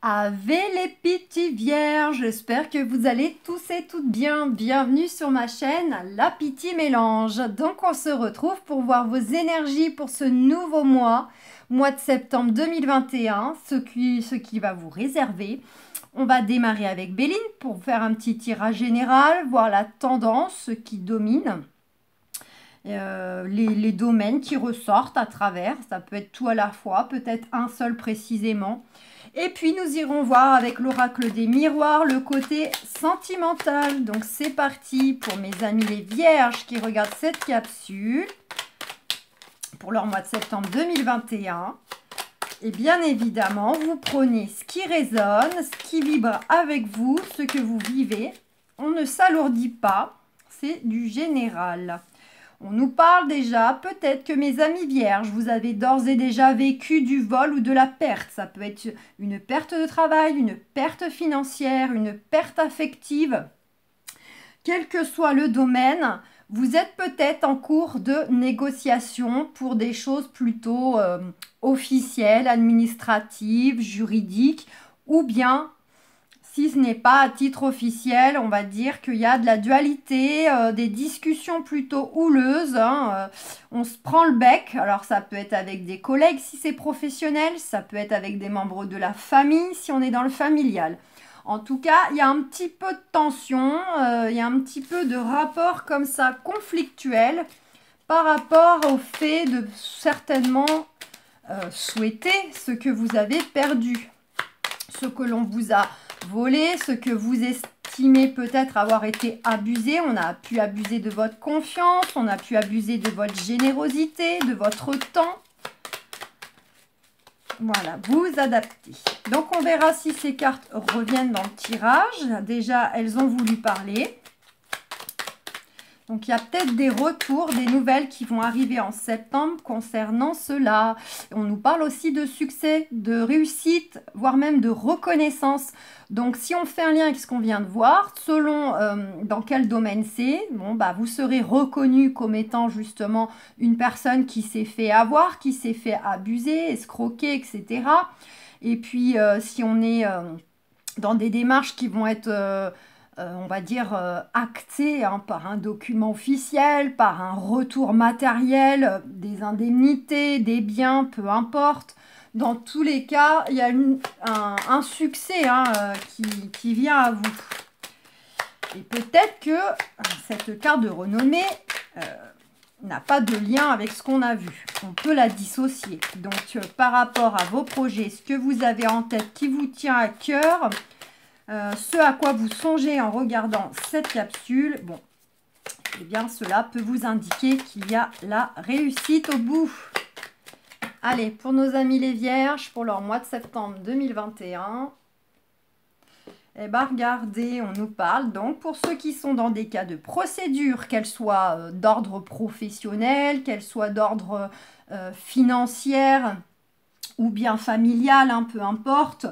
Ave les petits vierges, j'espère que vous allez tous et toutes bien. Bienvenue sur ma chaîne La Petite Mélange. Donc on se retrouve pour voir vos énergies pour ce nouveau mois de septembre 2021, ce qui va vous réserver. On va démarrer avec Béline pour faire un petit tirage général, voir la tendance qui domine. Les domaines qui ressortent à travers, ça peut être tout à la fois, peut-être un seul précisément. Et puis nous irons voir avec l'oracle des miroirs le côté sentimental. Donc c'est parti pour mes amis les vierges qui regardent cette capsule pour leur mois de septembre 2021. Et bien évidemment, vous prenez ce qui résonne, ce qui vibre avec vous, ce que vous vivez. On ne s'alourdit pas, c'est du général. On nous parle déjà, peut-être que mes amis vierges, vous avez d'ores et déjà vécu du vol ou de la perte. Ça peut être une perte de travail, une perte financière, une perte affective. Quel que soit le domaine, vous êtes peut-être en cours de négociation pour des choses plutôt officielles, administratives, juridiques, ou bien si ce n'est pas à titre officiel, on va dire qu'il y a de la dualité, des discussions plutôt houleuses. On se prend le bec. Alors ça peut être avec des collègues si c'est professionnel, ça peut être avec des membres de la famille si on est dans le familial. En tout cas, il y a un petit peu de tension, il y a un petit peu de rapport comme ça conflictuel par rapport au fait de certainement souhaiter ce que vous avez perdu, ce que l'on vous a volé, ce que vous estimez peut-être avoir été abusé. On a pu abuser de votre confiance, on a pu abuser de votre générosité, de votre temps. Voilà, vous adaptez. Donc on verra si ces cartes reviennent dans le tirage. Déjà, elles ont voulu parler. Donc, il y a peut-être des retours, des nouvelles qui vont arriver en septembre concernant cela. On nous parle aussi de succès, de réussite, voire même de reconnaissance. Donc, si on fait un lien avec ce qu'on vient de voir, selon dans quel domaine c'est, bon, bah, vous serez reconnu comme étant justement une personne qui s'est fait avoir, qui s'est fait abuser, escroquer, etc. Et puis, si on est dans des démarches qui vont être on va dire, acté par un document officiel, par un retour matériel, des indemnités, des biens, peu importe. Dans tous les cas, il y a un succès qui vient à vous. Et peut-être que cette carte de renommée n'a pas de lien avec ce qu'on a vu. On peut la dissocier. Donc, par rapport à vos projets, ce que vous avez en tête qui vous tient à cœur, ce à quoi vous songez en regardant cette capsule, bon, eh bien, cela peut vous indiquer qu'il y a la réussite au bout. Allez, pour nos amis les vierges, pour leur mois de septembre 2021, eh bien, regardez, on nous parle donc pour ceux qui sont dans des cas de procédure, qu'elles soient d'ordre professionnel, qu'elles soient d'ordre financier ou bien familial, peu importe.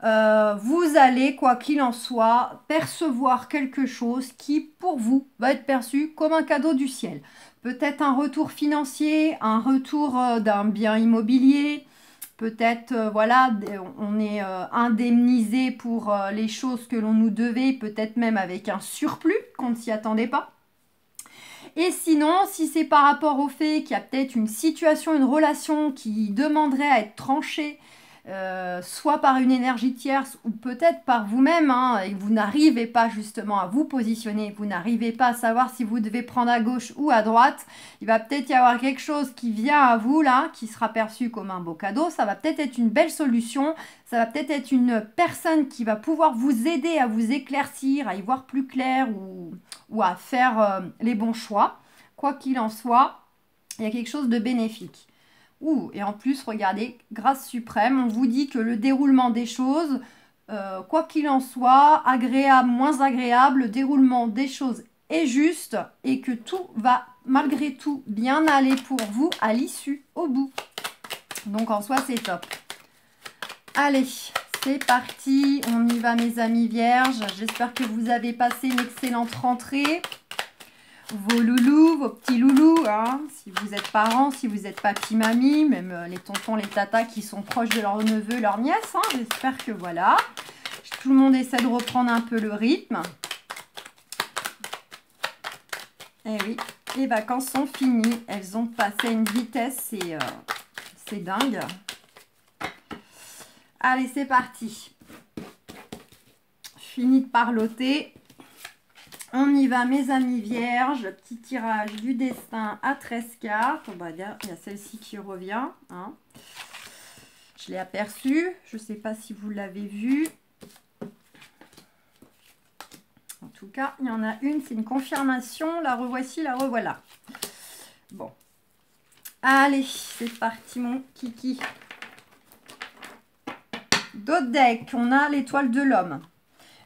Vous allez, quoi qu'il en soit, percevoir quelque chose qui, pour vous, va être perçu comme un cadeau du ciel. Peut-être un retour financier, un retour d'un bien immobilier, peut-être, voilà, on est indemnisé pour les choses que l'on nous devait, peut-être même avec un surplus qu'on ne s'y attendait pas. Et sinon, si c'est par rapport au fait qu'il y a peut-être une situation, une relation qui demanderait à être tranchée, soit par une énergie tierce ou peut-être par vous-même, et que vous n'arrivez pas justement à vous positionner, vous n'arrivez pas à savoir si vous devez prendre à gauche ou à droite, il va peut-être y avoir quelque chose qui vient à vous là, qui sera perçu comme un beau cadeau, ça va peut-être être une belle solution, ça va peut-être être une personne qui va pouvoir vous aider à vous éclaircir, à y voir plus clair ou à faire les bons choix. Quoi qu'il en soit, il y a quelque chose de bénéfique. Et en plus, regardez, grâce suprême, on vous dit que le déroulement des choses, quoi qu'il en soit, agréable, moins agréable, le déroulement des choses est juste et que tout va malgré tout bien aller pour vous à l'issue, au bout. Donc en soi, c'est top. Allez, c'est parti, on y va mes amis vierges. J'espère que vous avez passé une excellente rentrée. vos loulous, vos petits loulous, hein, si vous êtes parents, si vous êtes papy-mamie, même les tontons, les tatas qui sont proches de leurs neveux, leurs nièces. Hein, j'espère que voilà, tout le monde essaie de reprendre un peu le rythme. Et oui, les vacances sont finies, elles ont passé une vitesse, c'est dingue. Allez, c'est parti. Fini de parloter. On y va, mes amis vierges. Petit tirage du destin à 13 cartes. On va dire, il y a celle-ci qui revient. Hein. Je l'ai aperçue. Je ne sais pas si vous l'avez vue. En tout cas, il y en a une. C'est une confirmation. La revoici, la revoilà. Bon. Allez, c'est parti, mon kiki. D'autres decks. On a l'étoile de l'homme.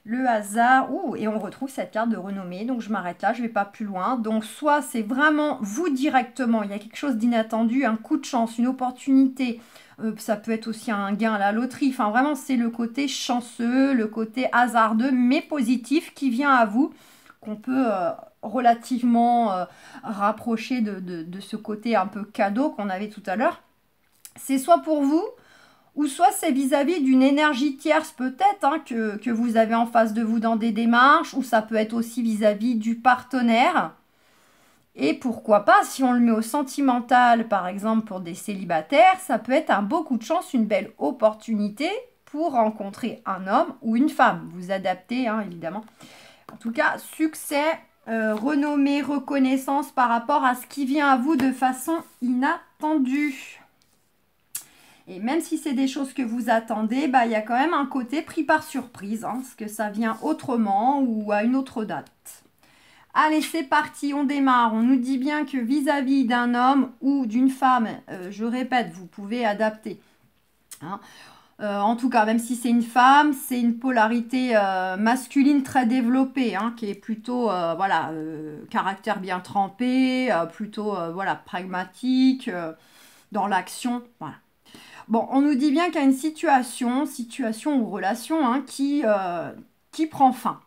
Le hasard, et on retrouve cette carte de renommée, donc je m'arrête là, je ne vais pas plus loin. Donc soit c'est vraiment vous directement, il y a quelque chose d'inattendu, un coup de chance, une opportunité, ça peut être aussi un gain à la loterie, enfin vraiment c'est le côté chanceux, le côté hasardeux, mais positif qui vient à vous, qu'on peut relativement rapprocher de ce côté un peu cadeau qu'on avait tout à l'heure. C'est soit pour vous, ou soit c'est vis-à-vis d'une énergie tierce peut-être hein, que vous avez en face de vous dans des démarches, ou ça peut être aussi vis-à-vis du partenaire. Et pourquoi pas, si on le met au sentimental, par exemple pour des célibataires, ça peut être un beau coup de chance, une belle opportunité pour rencontrer un homme ou une femme. Vous adaptez, hein, évidemment. En tout cas, succès, renommée, reconnaissance par rapport à ce qui vient à vous de façon inattendue. Et même si c'est des choses que vous attendez, bah, il y a quand même un côté pris par surprise, hein, parce que ça vient autrement ou à une autre date. Allez, c'est parti, on démarre. On nous dit bien que vis-à-vis d'un homme ou d'une femme, je répète, vous pouvez adapter. Hein. En tout cas, même si c'est une femme, c'est une polarité masculine très développée, hein, qui est plutôt, voilà, caractère bien trempé, plutôt, voilà, pragmatique, dans l'action, voilà. Bon, on nous dit bien qu'il y a une situation ou relation hein, qui prend fin.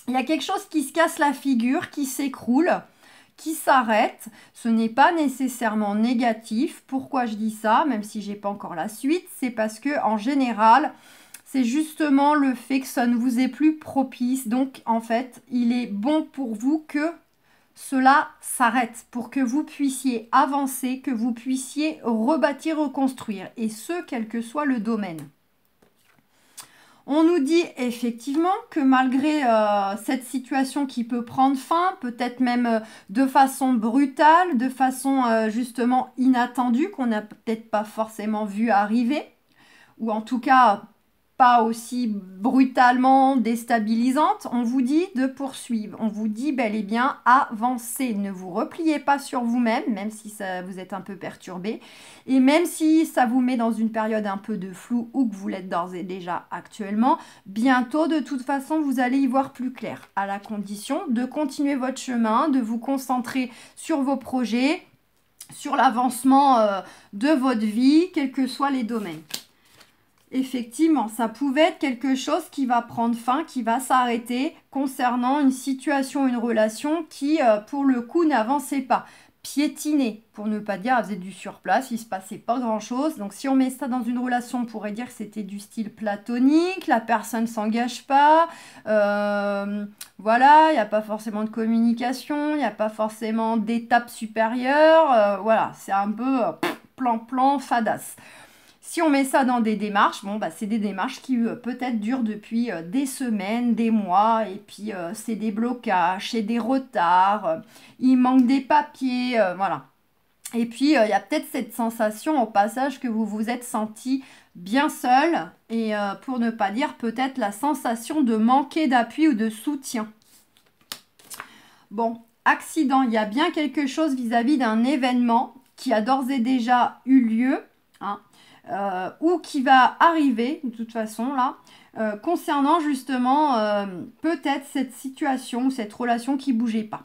Il y a quelque chose qui se casse la figure, qui s'écroule, qui s'arrête. Ce n'est pas nécessairement négatif. Pourquoi je dis ça, même si je n'ai pas encore la suite? C'est parce que en général, c'est justement le fait que ça ne vous est plus propice. Donc, en fait, il est bon pour vous que cela s'arrête pour que vous puissiez avancer, que vous puissiez rebâtir, reconstruire, et ce, quel que soit le domaine. On nous dit effectivement que malgré cette situation qui peut prendre fin, peut-être même de façon brutale, de façon justement inattendue, qu'on n'a peut-être pas forcément vu arriver, ou en tout cas pas aussi brutalement déstabilisante, on vous dit de poursuivre. On vous dit bel et bien avancez. Ne vous repliez pas sur vous-même, même si ça, vous êtes un peu perturbé. Et même si ça vous met dans une période un peu de flou ou que vous l'êtes d'ores et déjà actuellement, bientôt de toute façon vous allez y voir plus clair. À la condition de continuer votre chemin, de vous concentrer sur vos projets, sur l'avancement de votre vie, quels que soient les domaines. Effectivement, ça pouvait être quelque chose qui va prendre fin, qui va s'arrêter concernant une situation, une relation qui, pour le coup, n'avançait pas. Piétinée, pour ne pas dire, elle faisait du surplace, il ne se passait pas grand-chose. Donc, si on met ça dans une relation, on pourrait dire que c'était du style platonique, la personne ne s'engage pas, voilà, il n'y a pas forcément de communication, il n'y a pas forcément d'étape supérieure, voilà, c'est un peu plan-plan, fadasse. Si on met ça dans des démarches, bon, bah, c'est des démarches qui peut-être durent depuis des semaines, des mois, et puis c'est des blocages, c'est des retards, il manque des papiers, voilà. Et puis, il y a peut-être cette sensation au passage que vous vous êtes senti bien seul, et pour ne pas dire peut-être la sensation de manquer d'appui ou de soutien. Bon, accident, il y a bien quelque chose vis-à-vis d'un événement qui a d'ores et déjà eu lieu, hein, ou qui va arriver de toute façon là, concernant justement peut-être cette situation, cette relation qui ne bougeait pas.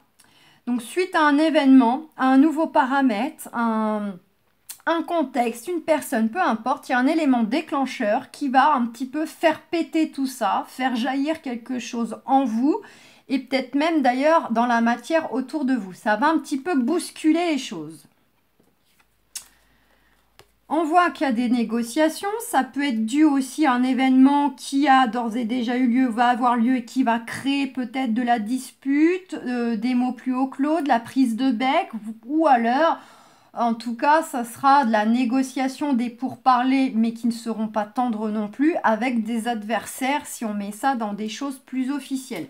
Donc suite à un événement, à un nouveau paramètre, un contexte, une personne, peu importe, il y a un élément déclencheur qui va un petit peu faire péter tout ça, faire jaillir quelque chose en vous et peut-être même d'ailleurs dans la matière autour de vous. Ça va un petit peu bousculer les choses. On voit qu'il y a des négociations, ça peut être dû aussi à un événement qui a d'ores et déjà eu lieu, va avoir lieu et qui va créer peut-être de la dispute, des mots plus haut clos, de la prise de bec, ou alors, en tout cas, ça sera de la négociation, des pourparlers, mais qui ne seront pas tendres non plus, avec des adversaires si on met ça dans des choses plus officielles.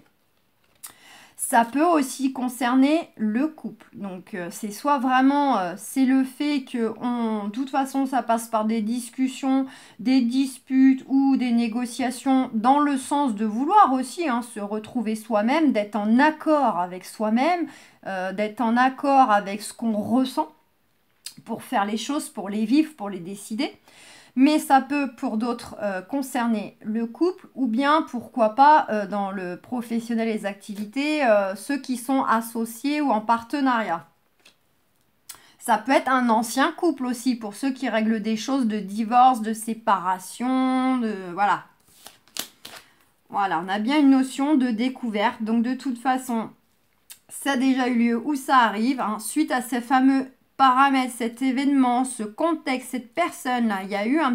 Ça peut aussi concerner le couple. Donc, c'est soit vraiment, c'est le fait que, de toute façon, ça passe par des discussions, des disputes ou des négociations dans le sens de vouloir aussi se retrouver soi-même, d'être en accord avec soi-même, d'être en accord avec ce qu'on ressent pour faire les choses, pour les vivre, pour les décider. Mais ça peut pour d'autres concerner le couple ou bien pourquoi pas dans le professionnel et les activités, ceux qui sont associés ou en partenariat. Ça peut être un ancien couple aussi pour ceux qui règlent des choses de divorce, de séparation, voilà. Voilà, on a bien une notion de découverte. Donc de toute façon, ça a déjà eu lieu ou ça arrive. Suite à ces fameux paramètres, cet événement, ce contexte, cette personne-là, il y a eu un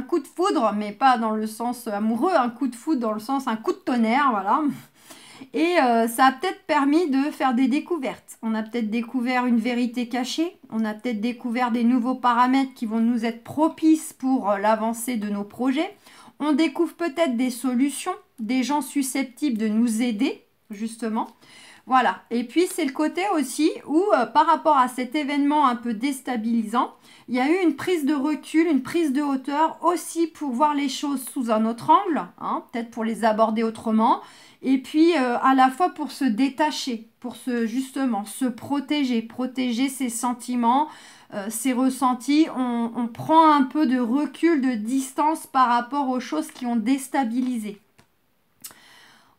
coup de foudre, mais pas dans le sens amoureux, un coup de foudre dans le sens un coup de tonnerre, voilà. Et ça a peut-être permis de faire des découvertes. On a peut-être découvert une vérité cachée, on a peut-être découvert des nouveaux paramètres qui vont nous être propices pour l'avancée de nos projets. On découvre peut-être des solutions, des gens susceptibles de nous aider, justement. Voilà, et puis c'est le côté aussi où par rapport à cet événement un peu déstabilisant, il y a eu une prise de recul, une prise de hauteur aussi pour voir les choses sous un autre angle, peut-être pour les aborder autrement, et puis à la fois pour se détacher, pour justement se protéger, protéger ses sentiments, ses ressentis. On prend un peu de recul, de distance par rapport aux choses qui ont déstabilisé.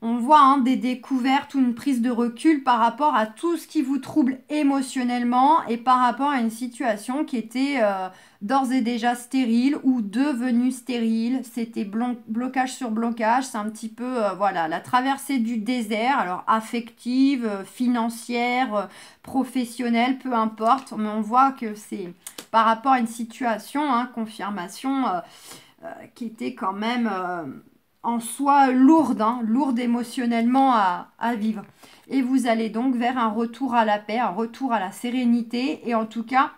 On voit des découvertes ou une prise de recul par rapport à tout ce qui vous trouble émotionnellement et par rapport à une situation qui était d'ores et déjà stérile ou devenue stérile. C'était blocage sur blocage. C'est un petit peu voilà, la traversée du désert, alors affective, financière, professionnelle, peu importe. Mais on voit que c'est par rapport à une situation, confirmation, qui était quand même... en soi lourde, lourde émotionnellement à vivre. Et vous allez donc vers un retour à la paix, un retour à la sérénité. Et en tout cas,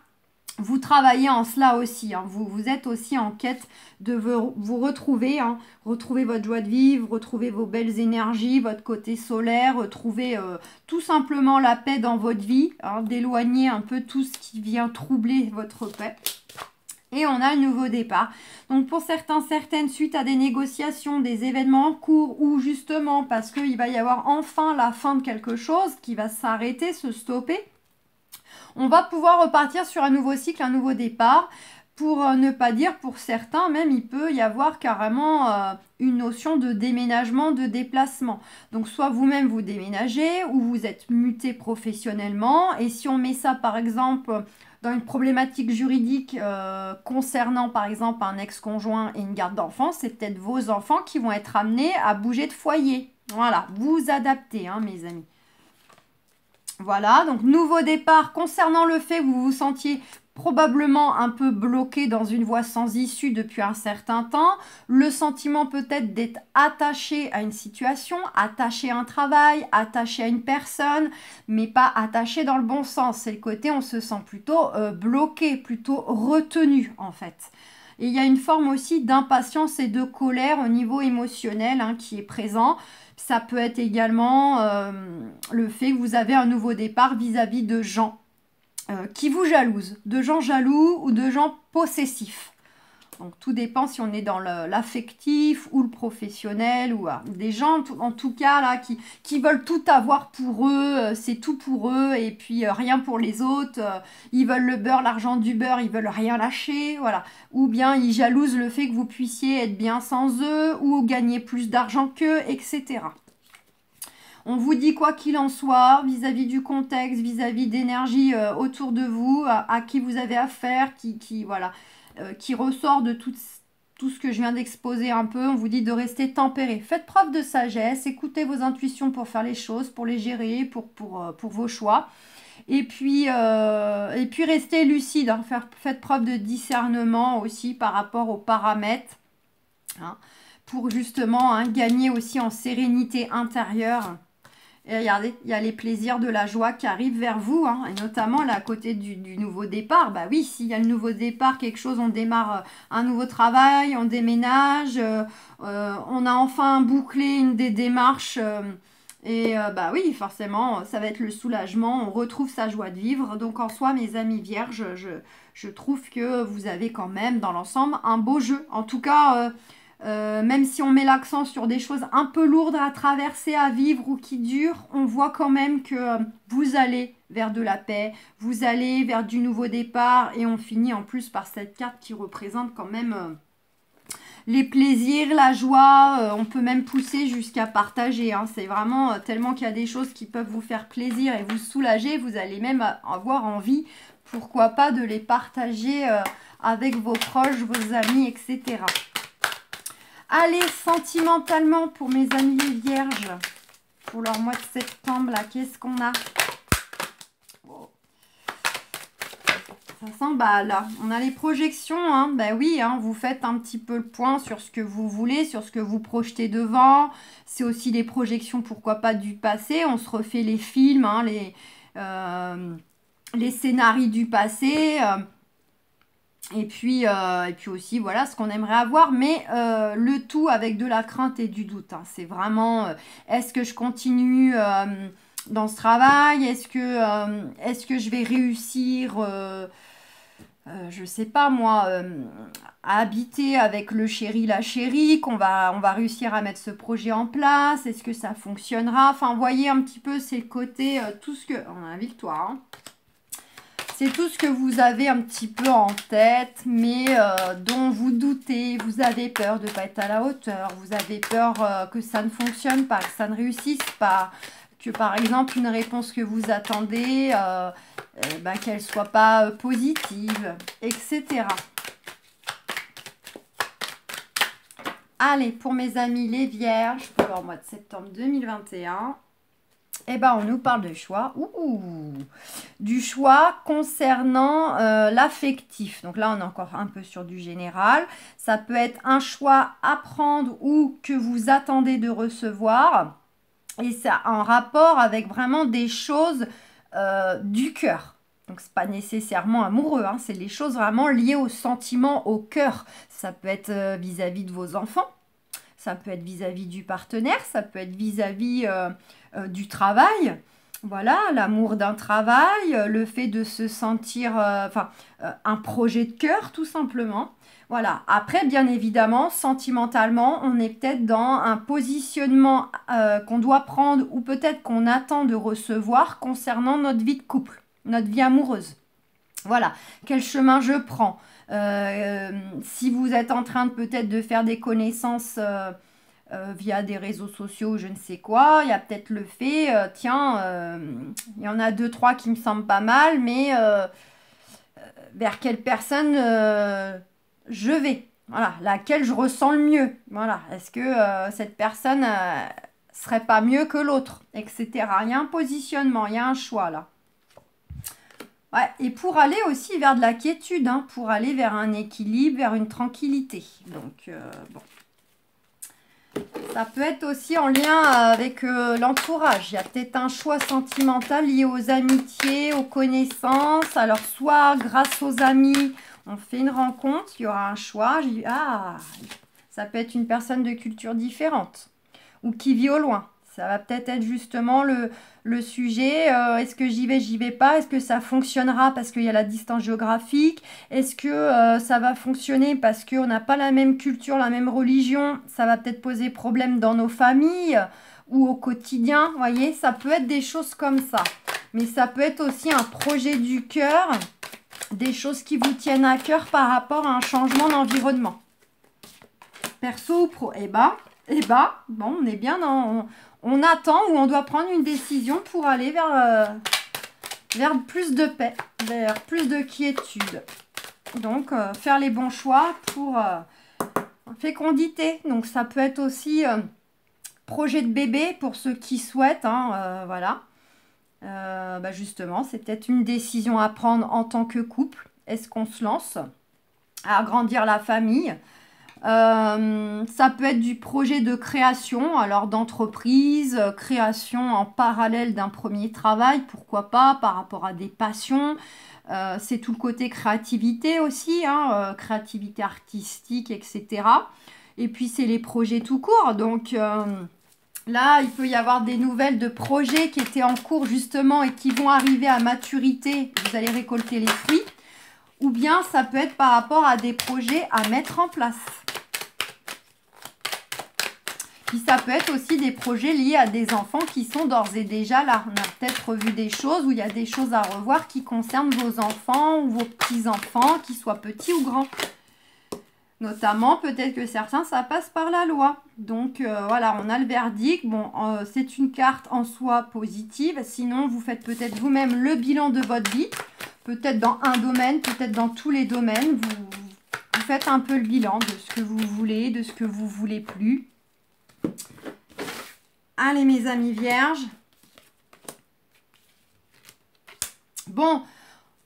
vous travaillez en cela aussi. Vous êtes aussi en quête de vous retrouver, retrouver votre joie de vivre, retrouver vos belles énergies, votre côté solaire, retrouver tout simplement la paix dans votre vie, d'éloigner un peu tout ce qui vient troubler votre paix. Et on a un nouveau départ. Donc pour certains, certaines, suite à des négociations, des événements en cours, ou justement parce qu'il va y avoir enfin la fin de quelque chose qui va s'arrêter, se stopper, on va pouvoir repartir sur un nouveau cycle, un nouveau départ. Pour ne pas dire, pour certains même, il peut y avoir carrément une notion de déménagement, de déplacement. Donc soit vous-même vous déménagez, ou vous êtes muté professionnellement. Et si on met ça par exemple... dans une problématique juridique concernant par exemple un ex-conjoint et une garde d'enfants, c'est peut-être vos enfants qui vont être amenés à bouger de foyer. Voilà, vous adaptez, mes amis. Voilà, donc nouveau départ concernant le fait que vous vous sentiez probablement un peu bloqué dans une voie sans issue depuis un certain temps, le sentiment peut-être d'être attaché à une situation, attaché à un travail, attaché à une personne, mais pas attaché dans le bon sens. C'est le côté on se sent plutôt bloqué, plutôt retenu en fait. Et il y a une forme aussi d'impatience et de colère au niveau émotionnel qui est présent. Ça peut être également le fait que vous avez un nouveau départ vis-à-vis de gens qui vous jalousent, de gens jaloux ou de gens possessifs. Donc tout dépend si on est dans l'affectif ou le professionnel ou des gens en tout cas là qui veulent tout avoir pour eux, c'est tout pour eux et puis rien pour les autres. Ils veulent le beurre, l'argent du beurre, ils veulent rien lâcher, voilà. Ou bien ils jalousent le fait que vous puissiez être bien sans eux ou gagner plus d'argent qu'eux, etc. On vous dit quoi qu'il en soit, vis-à-vis du contexte, vis-à-vis d'énergie autour de vous, à qui vous avez affaire, qui ressort de tout ce que je viens d'exposer un peu. On vous dit de rester tempéré. Faites preuve de sagesse, écoutez vos intuitions pour faire les choses, pour les gérer, pour vos choix. Et puis restez lucide, hein. Faites preuve de discernement aussi par rapport aux paramètres, hein, pour justement, hein, gagner aussi en sérénité intérieure. Et regardez, il y a les plaisirs de la joie qui arrivent vers vous, hein, et notamment là à côté du nouveau départ. Bah oui, s'il y a le nouveau départ, quelque chose, on démarre un nouveau travail, on déménage, on a enfin bouclé une des démarches, bah oui, forcément, ça va être le soulagement, on retrouve sa joie de vivre. Donc en soi, mes amis vierges, je trouve que vous avez quand même dans l'ensemble un beau jeu. En tout cas, même si on met l'accent sur des choses un peu lourdes à traverser, à vivre ou qui durent, on voit quand même que vous allez vers de la paix, vous allez vers du nouveau départ, et on finit en plus par cette carte qui représente quand même les plaisirs, la joie. On peut même pousser jusqu'à partager, hein. C'est vraiment tellement qu'il y a des choses qui peuvent vous faire plaisir et vous soulager, vous allez même avoir envie, pourquoi pas, de les partager avec vos proches, vos amis, etc. Allez, sentimentalement, pour mes amis les vierges, pour leur mois de septembre, là, qu'est-ce qu'on a? Oh. Ça s'emballe. On a les projections, hein. Ben oui, hein, vous faites un petit peu le point sur ce que vous voulez, sur ce que vous projetez devant. C'est aussi des projections, pourquoi pas, du passé. On se refait les films, hein, les scénarios du passé. Et puis aussi, voilà, ce qu'on aimerait avoir, mais le tout avec de la crainte et du doute, hein. C'est vraiment, est-ce que je continue dans ce travail? Est-ce que je vais réussir, je sais pas moi, à habiter avec le chéri, la chérie, on va réussir à mettre ce projet en place? Est-ce que ça fonctionnera? Enfin, voyez un petit peu ces côtés, tout ce que... On a la victoire, hein. C'est tout ce que vous avez un petit peu en tête, mais dont vous doutez, vous avez peur de ne pas être à la hauteur, vous avez peur que ça ne fonctionne pas, que ça ne réussisse pas, que par exemple une réponse que vous attendez, qu'elle ne soit pas positive, etc. Allez, pour mes amis les vierges, pour leur mois de septembre 2021... Eh ben, on nous parle de choix. Du choix concernant l'affectif. Donc là, on est encore un peu sur du général. Ça peut être un choix à prendre ou que vous attendez de recevoir. Et ça en rapport avec vraiment des choses du cœur. Donc, ce n'est pas nécessairement amoureux, hein. C'est les choses vraiment liées aux sentiments, au cœur. Ça peut être vis-à-vis de vos enfants. Ça peut être vis-à-vis du partenaire. Ça peut être vis-à-vis... du travail, voilà, l'amour d'un travail, le fait de se sentir, un projet de cœur tout simplement. Voilà, après bien évidemment, sentimentalement, on est peut-être dans un positionnement qu'on doit prendre ou peut-être qu'on attend de recevoir concernant notre vie de couple, notre vie amoureuse. Voilà, quel chemin je prends. Si vous êtes en train peut-être de faire des connaissances... via des réseaux sociaux, je ne sais quoi, il y a peut-être le fait, il y en a 2-3 qui me semblent pas mal, mais vers quelle personne je vais, voilà, laquelle je ressens le mieux, voilà, est-ce que cette personne serait pas mieux que l'autre, etc. Il y a un positionnement, il y a un choix là. Ouais, et pour aller aussi vers de la quiétude, hein, pour aller vers un équilibre, vers une tranquillité, donc bon. Ça peut être aussi en lien avec l'entourage. Il y a peut-être un choix sentimental lié aux amitiés, aux connaissances. Alors, soit grâce aux amis, on fait une rencontre, il y aura un choix. Ça peut être une personne de culture différente ou qui vit au loin. Ça va peut-être être justement le sujet, est-ce que j'y vais pas? Est-ce que ça fonctionnera parce qu'il y a la distance géographique? Est-ce que ça va fonctionner parce qu'on n'a pas la même culture, la même religion? Ça va peut-être poser problème dans nos familles ou au quotidien, vous voyez? Ça peut être des choses comme ça. Mais ça peut être aussi un projet du cœur, des choses qui vous tiennent à cœur par rapport à un changement d'environnement. Perso ou pro? Bon, on est bien dans... On attend ou on doit prendre une décision pour aller vers plus de paix, vers plus de quiétude. Donc, faire les bons choix fécondité. Donc ça peut être aussi projet de bébé pour ceux qui souhaitent, hein, voilà. Justement, c'est peut-être une décision à prendre en tant que couple. Est-ce qu'on se lance à agrandir la famille? Ça peut être du projet de création, alors d'entreprise, création en parallèle d'un premier travail, pourquoi pas, par rapport à des passions. C'est tout le côté créativité aussi, hein, créativité artistique, etc. Et puis c'est les projets tout court, donc là, il peut y avoir des nouvelles de projets qui étaient en cours justement et qui vont arriver à maturité. Vous allez récolter les fruits. Ou bien ça peut être par rapport à des projets à mettre en place. Puis ça peut être aussi des projets liés à des enfants qui sont d'ores et déjà là. On a peut-être revu des choses où il y a des choses à revoir qui concernent vos enfants ou vos petits-enfants, qu'ils soient petits ou grands. Notamment, peut-être que certains, ça passe par la loi. Donc, voilà, on a le verdict. Bon, c'est une carte en soi positive. Sinon, vous faites peut-être vous-même le bilan de votre vie. Peut-être dans un domaine, peut-être dans tous les domaines. Vous faites un peu le bilan de ce que vous voulez, de ce que vous voulez plus. Allez, mes amis vierges. Bon,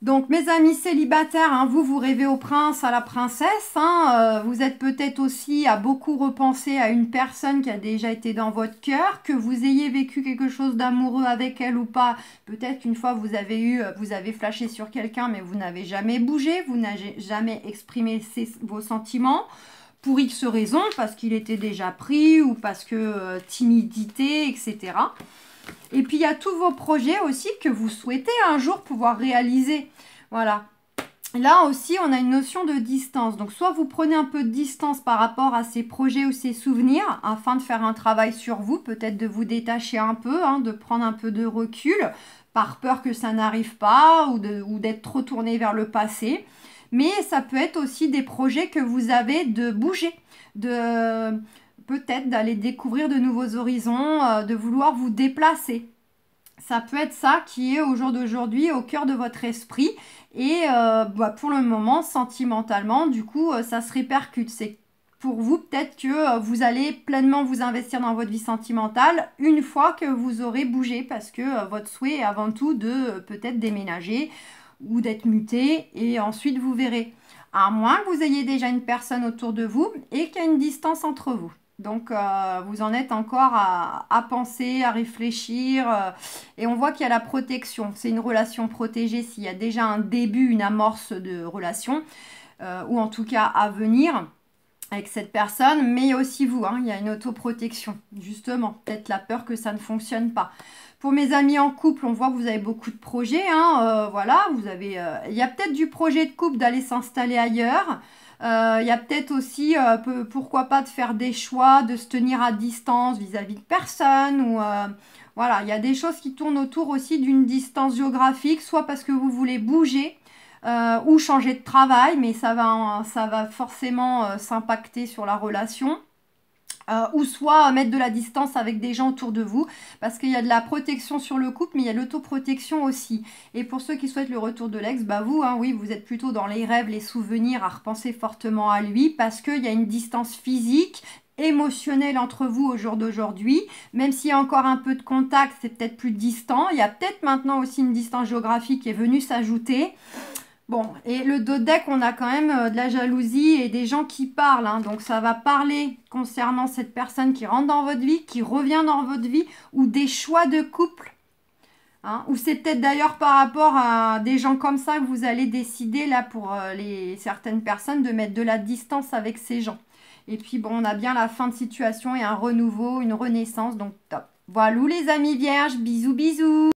donc mes amis célibataires, hein, vous rêvez au prince, à la princesse. Hein, vous êtes peut-être aussi à beaucoup repenser à une personne qui a déjà été dans votre cœur, que vous ayez vécu quelque chose d'amoureux avec elle ou pas. Peut-être qu'une fois vous avez flashé sur quelqu'un, mais vous n'avez jamais bougé, vous n'avez jamais exprimé vos sentiments. Pour X raisons, parce qu'il était déjà pris ou parce que timidité, etc. Et puis, il y a tous vos projets aussi que vous souhaitez un jour pouvoir réaliser. Voilà. Là aussi, on a une notion de distance. Donc, soit vous prenez un peu de distance par rapport à ces projets ou ces souvenirs afin de faire un travail sur vous, peut-être de vous détacher un peu, hein, de prendre un peu de recul par peur que ça n'arrive pas ou d'être trop tourné vers le passé. Mais ça peut être aussi des projets que vous avez de bouger, peut-être d'aller découvrir de nouveaux horizons, de vouloir vous déplacer. Ça peut être ça qui est au jour d'aujourd'hui au cœur de votre esprit. Et pour le moment, sentimentalement, du coup, ça se répercute. C'est pour vous peut-être que vous allez pleinement vous investir dans votre vie sentimentale une fois que vous aurez bougé. Parce que votre souhait est avant tout de peut-être déménager ou d'être muté, et ensuite vous verrez. À moins que vous ayez déjà une personne autour de vous et qu'il y a une distance entre vous. Donc, vous en êtes encore à penser, à réfléchir. Et on voit qu'il y a la protection. C'est une relation protégée s'il y a déjà un début, une amorce de relation, ou en tout cas à venir avec cette personne. Mais aussi vous, hein, il y a une autoprotection, justement. Peut-être la peur que ça ne fonctionne pas. Pour mes amis en couple, on voit que vous avez beaucoup de projets. Hein, voilà, il y a peut-être du projet de couple d'aller s'installer ailleurs. Il y a peut-être aussi, pourquoi pas, de faire des choix, de se tenir à distance vis-à-vis de personnes. Ou, voilà, il y a des choses qui tournent autour aussi d'une distance géographique, soit parce que vous voulez bouger ou changer de travail, mais ça va forcément s'impacter sur la relation. Ou soit mettre de la distance avec des gens autour de vous, parce qu'il y a de la protection sur le couple, mais il y a l'autoprotection aussi. Et pour ceux qui souhaitent le retour de l'ex, vous, hein, oui, vous êtes plutôt dans les rêves, les souvenirs, à repenser fortement à lui, parce qu'il y a une distance physique, émotionnelle entre vous au jour d'aujourd'hui. Même s'il y a encore un peu de contact, c'est peut-être plus distant. Il y a peut-être maintenant aussi une distance géographique qui est venue s'ajouter. Bon, et le dos de deck, on a quand même de la jalousie et des gens qui parlent. Hein, donc, ça va parler concernant cette personne qui rentre dans votre vie, qui revient dans votre vie, ou des choix de couple. Hein, ou c'est peut-être d'ailleurs par rapport à des gens comme ça que vous allez décider, là, pour certaines personnes, de mettre de la distance avec ces gens. Et puis, bon, on a bien la fin de situation et un renouveau, une renaissance. Donc, top. Voilà, les amis vierges. Bisous, bisous.